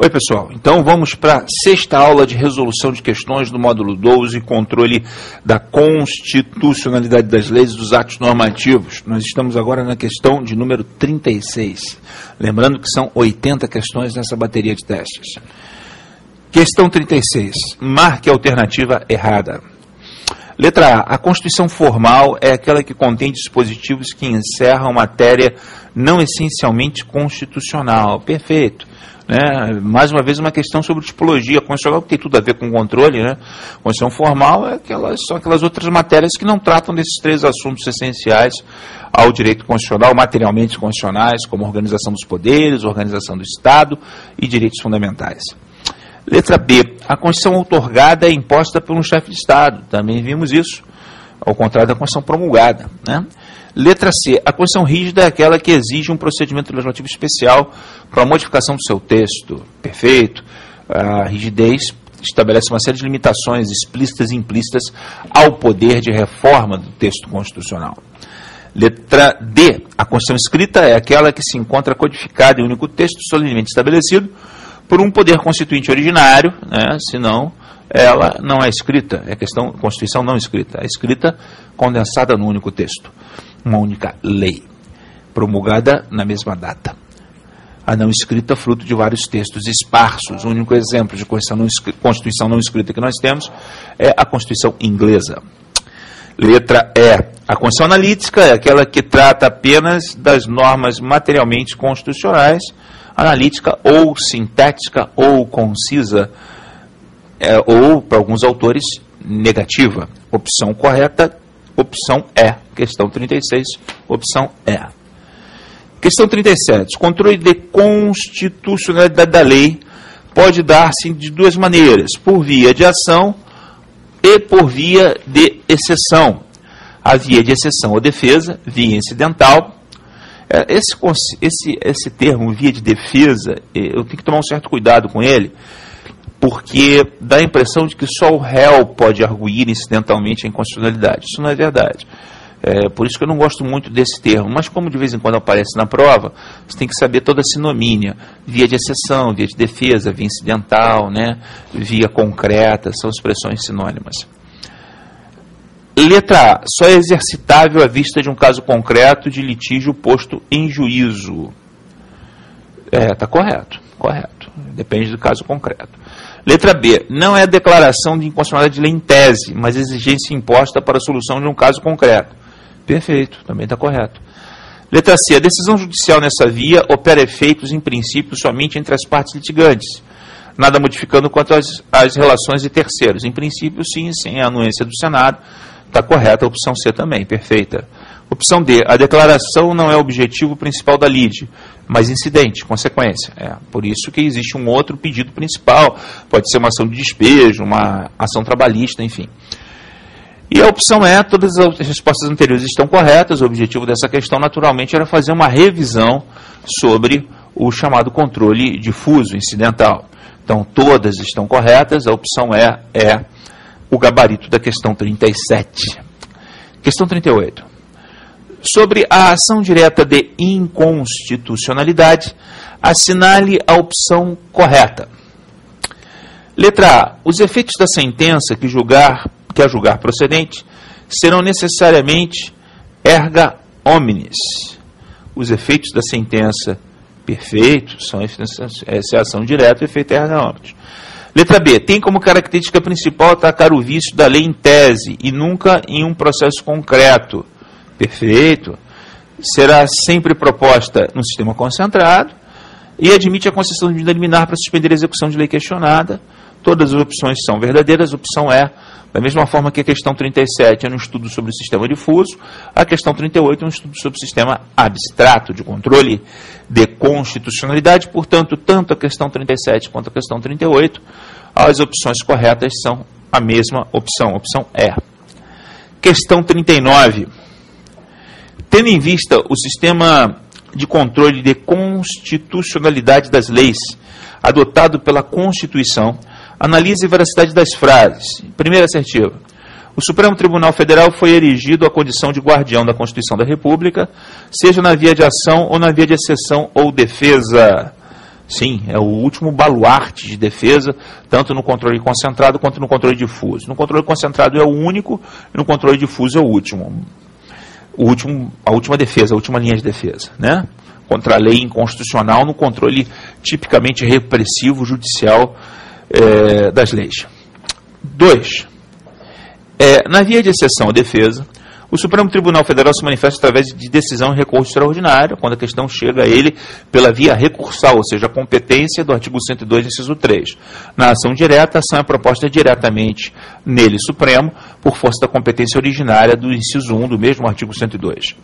Oi, pessoal. Então vamos para a sexta aula de resolução de questões do módulo 12, controle da constitucionalidade das leis e dos atos normativos. Nós estamos agora na questão de número 36. Lembrando que são 80 questões nessa bateria de testes. Questão 36. Marque a alternativa errada. Letra A. A Constituição formal é aquela que contém dispositivos que encerram matéria não essencialmente constitucional. Perfeito. Né? Mais uma vez, uma questão sobre tipologia constitucional, que tem tudo a ver com controle. Né? Constituição formal são aquelas outras matérias que não tratam desses três assuntos essenciais ao direito constitucional, materialmente constitucionais, como organização dos poderes, organização do Estado e direitos fundamentais. Letra B. A Constituição outorgada é imposta por um chefe de Estado. Também vimos isso, ao contrário da Constituição promulgada. Né? Letra C. A Constituição rígida é aquela que exige um procedimento legislativo especial para a modificação do seu texto. Perfeito. A rigidez estabelece uma série de limitações explícitas e implícitas ao poder de reforma do texto constitucional. Letra D. A Constituição escrita é aquela que se encontra codificada em um único texto solenemente estabelecido por um poder constituinte originário, né, senão ela não é escrita, é questão Constituição não escrita, é escrita condensada num único texto, uma única lei, promulgada na mesma data. A não escrita, fruto de vários textos esparsos. O único exemplo de Constituição não escrita que nós temos é a Constituição inglesa. Letra E. A Constituição analítica é aquela que trata apenas das normas materialmente constitucionais, analítica ou sintética ou concisa, ou, para alguns autores, negativa. Opção correta, opção E. Questão 36, opção E. Questão 37. Controle de constitucionalidade da lei pode dar-se de duas maneiras, por via de ação e por via de exceção. A via de exceção ou defesa, via incidental. Esse termo, via de defesa, eu tenho que tomar um certo cuidado com ele, porque dá a impressão de que só o réu pode arguir incidentalmente a inconstitucionalidade. Isso não é verdade. Por isso que eu não gosto muito desse termo, mas como de vez em quando aparece na prova, você tem que saber toda a sinomínia. Via de exceção, via de defesa, via incidental, né? Via concreta, são expressões sinônimas. Letra A. Só é exercitável à vista de um caso concreto de litígio posto em juízo. Está correto, correto. Depende do caso concreto. Letra B. Não é declaração de inconstitucionalidade de lei em tese, mas exigência imposta para a solução de um caso concreto. Perfeito, também está correto. Letra C. A decisão judicial nessa via opera efeitos em princípio somente entre as partes litigantes, nada modificando quanto às relações de terceiros. Em princípio, sim, sem a anuência do Senado. Está correta a opção C também, perfeita. Opção D. A declaração não é o objetivo principal da lide, mas incidente, consequência. Por isso que existe um outro pedido principal. Pode ser uma ação de despejo, uma ação trabalhista, enfim. E a opção E, todas as respostas anteriores estão corretas. O objetivo dessa questão, naturalmente, era fazer uma revisão sobre o chamado controle difuso, incidental. Então, todas estão corretas. A opção E é o gabarito da questão 37. Questão 38. Sobre a ação direta de inconstitucionalidade, assinale a opção correta. Letra A. Os efeitos da sentença que a julgar procedente serão necessariamente erga omnes. Os efeitos da sentença, perfeito, são essa é a ação direta, o efeito erga omnes. Letra B. Tem como característica principal atacar o vício da lei em tese e nunca em um processo concreto. Perfeito. Será sempre proposta no sistema concentrado e admite a concessão de medida liminar para suspender a execução de lei questionada. Todas as opções são verdadeiras. Opção E. Da mesma forma que a questão 37 é um estudo sobre o sistema difuso, a questão 38 é um estudo sobre o sistema abstrato de controle de constitucionalidade. Portanto, tanto a questão 37 quanto a questão 38, as opções corretas são a mesma opção, opção E. Questão 39. Tendo em vista o sistema de controle de constitucionalidade das leis adotado pela Constituição, analise a veracidade das frases. Primeira assertiva. O Supremo Tribunal Federal foi erigido à condição de guardião da Constituição da República, seja na via de ação ou na via de exceção ou defesa. Sim, é o último baluarte de defesa, tanto no controle concentrado quanto no controle difuso. No controle concentrado é o único, e no controle difuso é o último. A última defesa, a última linha de defesa, né? Contra a lei inconstitucional, no controle tipicamente repressivo judicial das leis. 2. Na via de exceção à defesa, o Supremo Tribunal Federal se manifesta através de decisão em recurso extraordinário, quando a questão chega a ele pela via recursal, ou seja, a competência do artigo 102, inciso 3. Na ação direta, a ação é proposta diretamente nele, Supremo, por força da competência originária do inciso 1 do mesmo artigo 102.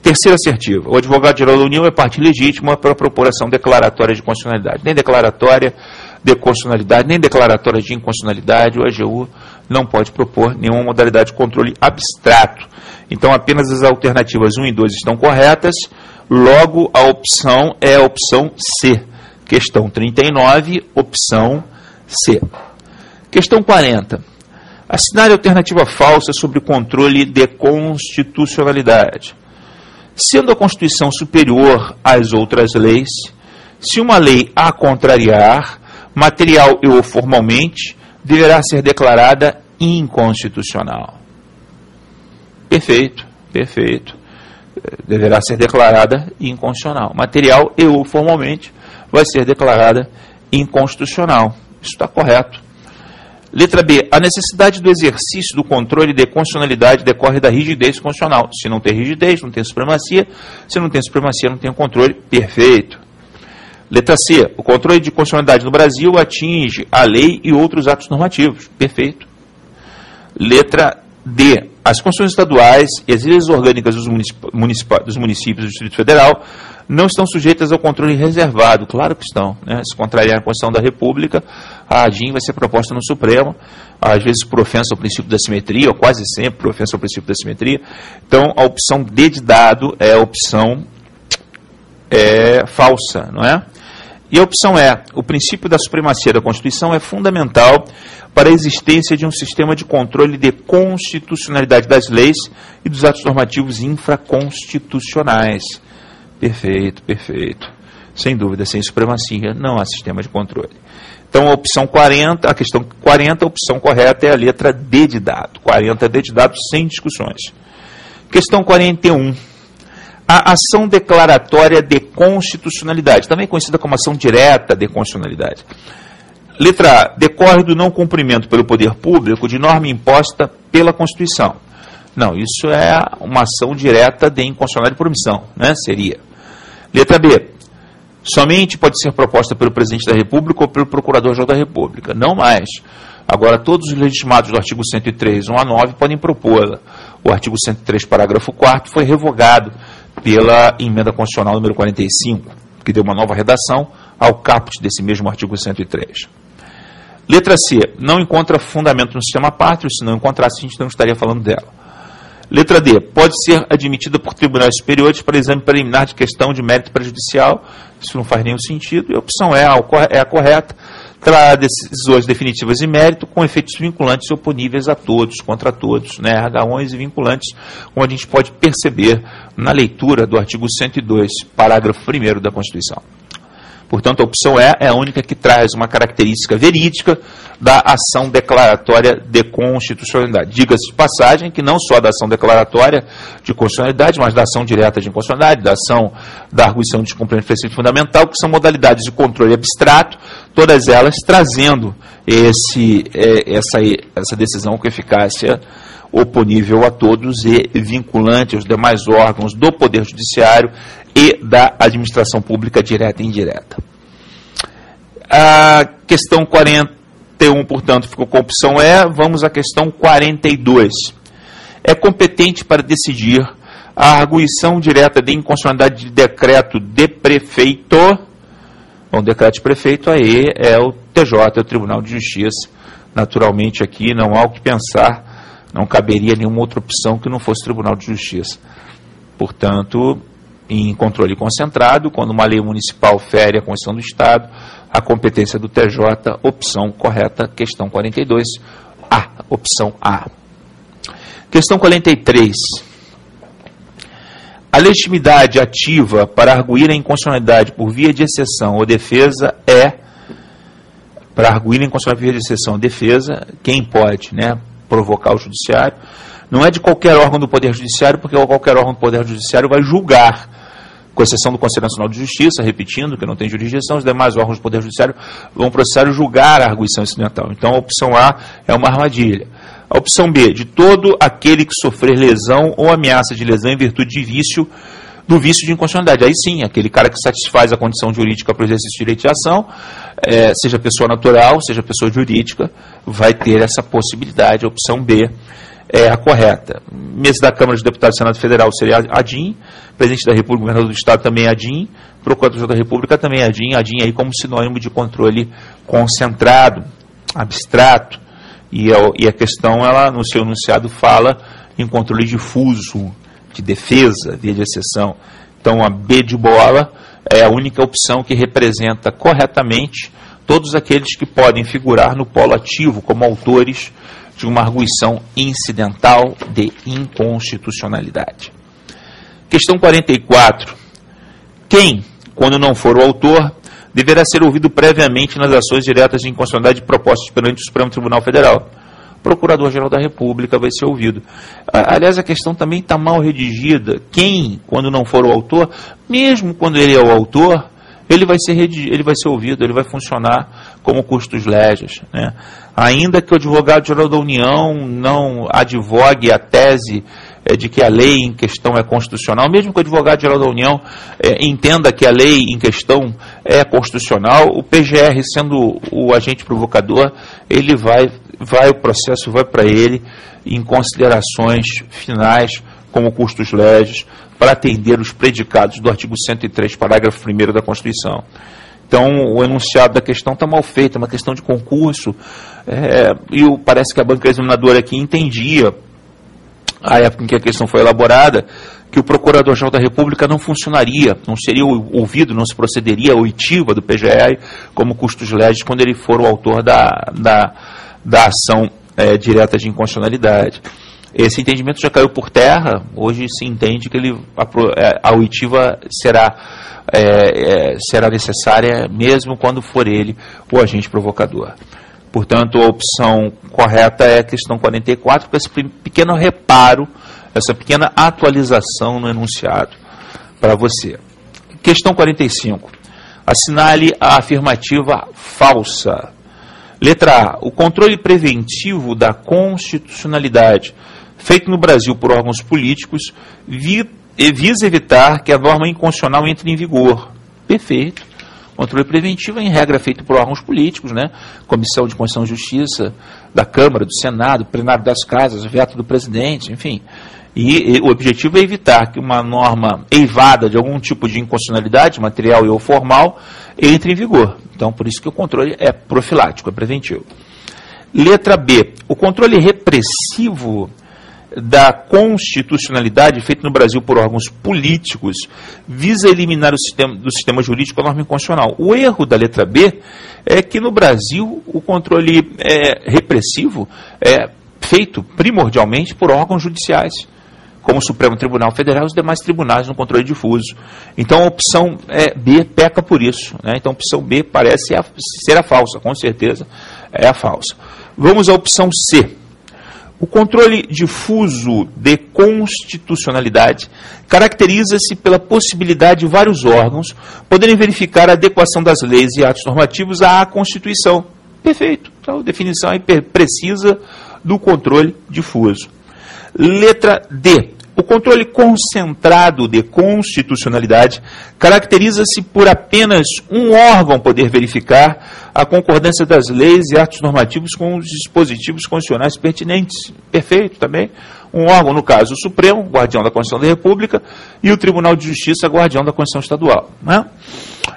Terceira assertiva. O advogado-geral da União é parte legítima para a propor ação declaratória de constitucionalidade. Nem declaratória de constitucionalidade, nem declaratória de inconstitucionalidade, o AGU não pode propor nenhuma modalidade de controle abstrato. Então, apenas as alternativas 1 e 2 estão corretas, logo a opção é a opção C. Questão 39, opção C. Questão 40. Assinale a alternativa falsa sobre o controle de constitucionalidade. Sendo a Constituição superior às outras leis, se uma lei a contrariar, material e ou formalmente, deverá ser declarada inconstitucional. Perfeito, perfeito. Deverá ser declarada inconstitucional. Material e ou formalmente vai ser declarada inconstitucional. Isso está correto. Letra B. A necessidade do exercício do controle de constitucionalidade decorre da rigidez constitucional. Se não tem rigidez, não tem supremacia. Se não tem supremacia, não tem controle. Perfeito. Letra C. O controle de constitucionalidade no Brasil atinge a lei e outros atos normativos. Perfeito. Letra D. As constituições estaduais e as leis orgânicas dos municípios do Distrito Federal não estão sujeitas ao controle reservado. Claro que estão, né? Se contrariar a Constituição da República, a ADIM vai ser proposta no Supremo, às vezes por ofensa ao princípio da simetria, ou quase sempre por ofensa ao princípio da simetria. Então, a opção D de dado é a opção falsa, não é? E a opção E, o princípio da supremacia da Constituição é fundamental para a existência de um sistema de controle de constitucionalidade das leis e dos atos normativos infraconstitucionais. Perfeito, perfeito. Sem dúvida, sem supremacia, não há sistema de controle. Então, a opção 40, a questão 40, a opção correta é a letra D de dado. 40 D de dado, sem discussões. Questão 41. A ação declaratória de constitucionalidade, também conhecida como ação direta de constitucionalidade. Letra A. Decorre do não cumprimento pelo poder público de norma imposta pela Constituição. Não, isso é uma ação direta de inconstitucionalidade por omissão, né? Seria. Letra B. Somente pode ser proposta pelo Presidente da República ou pelo Procurador-Geral da República. Não mais. Agora, todos os legitimados do artigo 103, 1 a 9, podem propô-la. O artigo 103, parágrafo 4º, foi revogado pela emenda constitucional número 45, que deu uma nova redação ao caput desse mesmo artigo 103. Letra C. Não encontra fundamento no sistema pátrio, se não encontrasse, a gente não estaria falando dela. Letra D. Pode ser admitida por tribunais superiores para exame preliminar de questão de mérito prejudicial. Isso não faz nenhum sentido. E a opção é a correta. Trará decisões definitivas de mérito com efeitos vinculantes e oponíveis a todos, contra todos, né? RH11 e vinculantes, como a gente pode perceber na leitura do artigo 102, parágrafo 1º da Constituição. Portanto, a opção E é a única que traz uma característica verídica da ação declaratória de constitucionalidade. Diga-se de passagem que não só da ação declaratória de constitucionalidade, mas da ação direta de inconstitucionalidade, da ação da arguição de descumprimento de preceito fundamental, que são modalidades de controle abstrato, todas elas trazendo essa decisão com eficácia oponível a todos e vinculante aos demais órgãos do Poder Judiciário e da administração pública direta e indireta. A questão 41, portanto, ficou com a opção E. Vamos à questão 42. É competente para decidir a arguição direta de inconstitucionalidade de decreto de prefeito. Bom, decreto de prefeito aí é o TJ, é o Tribunal de Justiça. Naturalmente, aqui não há o que pensar. Não caberia nenhuma outra opção que não fosse Tribunal de Justiça. Portanto, em controle concentrado, quando uma lei municipal fere a Constituição do Estado, a competência do TJ, opção correta, questão 42, A, opção A. Questão 43. A legitimidade ativa para arguir a inconstitucionalidade por via de exceção ou defesa para arguir a inconstitucionalidade por via de exceção ou defesa, quem pode, né, provocar o judiciário, não é de qualquer órgão do Poder Judiciário, porque qualquer órgão do Poder Judiciário vai julgar, com exceção do Conselho Nacional de Justiça, repetindo, que não tem jurisdição, os demais órgãos do Poder Judiciário vão processar e julgar a arguição incidental. Então, a opção A é uma armadilha. A opção B, de todo aquele que sofrer lesão ou ameaça de lesão em virtude de do vício de inconstitucionalidade. Aí sim, aquele cara que satisfaz a condição jurídica para o exercício de direito de ação, seja pessoa natural, seja pessoa jurídica, vai ter essa possibilidade. A opção B é a correta. Mesa da Câmara dos Deputados do Senado Federal seria ADIM, Presidente da República, Governador do Estado também ADIM, Procurador da República também ADIM, ADIM aí como sinônimo de controle concentrado, abstrato, e a questão, ela no seu enunciado fala em controle difuso, de defesa, via de exceção. Então a B de bola é a única opção que representa corretamente todos aqueles que podem figurar no polo ativo como autores de uma arguição incidental de inconstitucionalidade. Questão 44. Quem, quando não for o autor, deverá ser ouvido previamente nas ações diretas de inconstitucionalidade propostas perante o Supremo Tribunal Federal? O Procurador-Geral da República vai ser ouvido. Aliás, a questão também está mal redigida. Quem, quando não for o autor, mesmo quando ele é o autor, ele vai ser ouvido, ele vai funcionar como custos legis, né? Ainda que o advogado-geral da União não advogue a tese de que a lei em questão é constitucional, mesmo que o advogado-geral da União entenda que a lei em questão é constitucional, o PGR, sendo o agente provocador, o processo vai para ele em considerações finais como custos legis, para atender os predicados do artigo 103, parágrafo 1º da Constituição. Então, o enunciado da questão está mal feito, é uma questão de concurso, e parece que a banca examinadora aqui entendia, à época em que a questão foi elaborada, que o Procurador-Geral da República não funcionaria, não seria ouvido, não se procederia à oitiva do PGR como custos legis quando ele for o autor da ação direta de inconstitucionalidade. Esse entendimento já caiu por terra, hoje se entende que a oitiva será necessária mesmo quando for ele o agente provocador. Portanto, a opção correta é a questão 44, com esse pequeno reparo, essa pequena atualização no enunciado para você. Questão 45. Assinale a afirmativa falsa. Letra A. O controle preventivo da constitucionalidade feito no Brasil por órgãos políticos visa evitar que a norma inconstitucional entre em vigor. Perfeito. Controle preventivo é, em regra, feito por órgãos políticos, né? Comissão de Constituição e Justiça da Câmara, do Senado, plenário das Casas, veto do presidente, enfim. E o objetivo é evitar que uma norma eivada de algum tipo de inconstitucionalidade, material ou formal, entre em vigor. Então, por isso que o controle é profilático, é preventivo. Letra B. O controle repressivo da constitucionalidade feito no Brasil por órgãos políticos visa eliminar do sistema jurídico a norma inconstitucional. O erro da letra B é que no Brasil o controle repressivo é feito primordialmente por órgãos judiciais, como o Supremo Tribunal Federal e os demais tribunais no controle difuso. Então a opção B peca por isso, né? Então a opção B parece ser a falsa, com certeza é a falsa. Vamos à opção C. O controle difuso de constitucionalidade caracteriza-se pela possibilidade de vários órgãos poderem verificar a adequação das leis e atos normativos à Constituição. Perfeito. Então, a definição aí precisa do controle difuso. Letra D. O controle concentrado de constitucionalidade caracteriza-se por apenas um órgão poder verificar a concordância das leis e atos normativos com os dispositivos constitucionais pertinentes. Perfeito também. Um órgão, no caso, o Supremo, guardião da Constituição da República, e o Tribunal de Justiça, guardião da Constituição Estadual, né?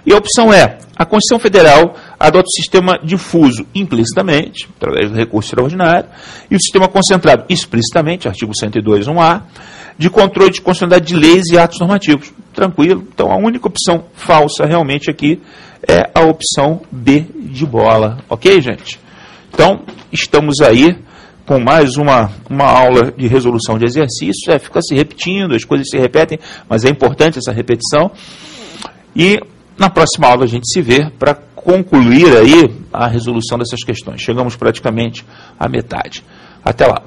E a opção é: a Constituição Federal adota o sistema difuso implicitamente, através do recurso extraordinário, e o sistema concentrado explicitamente, artigo 102.1a, de controle de constitucionalidade de leis e atos normativos. Tranquilo. Então, a única opção falsa realmente aqui é a opção B de bola. Ok, gente? Então, estamos aí com mais uma aula de resolução de exercícios. Fica se repetindo, as coisas se repetem, mas é importante essa repetição. E na próxima aula a gente se vê para concluir aí a resolução dessas questões. Chegamos praticamente à metade. Até lá.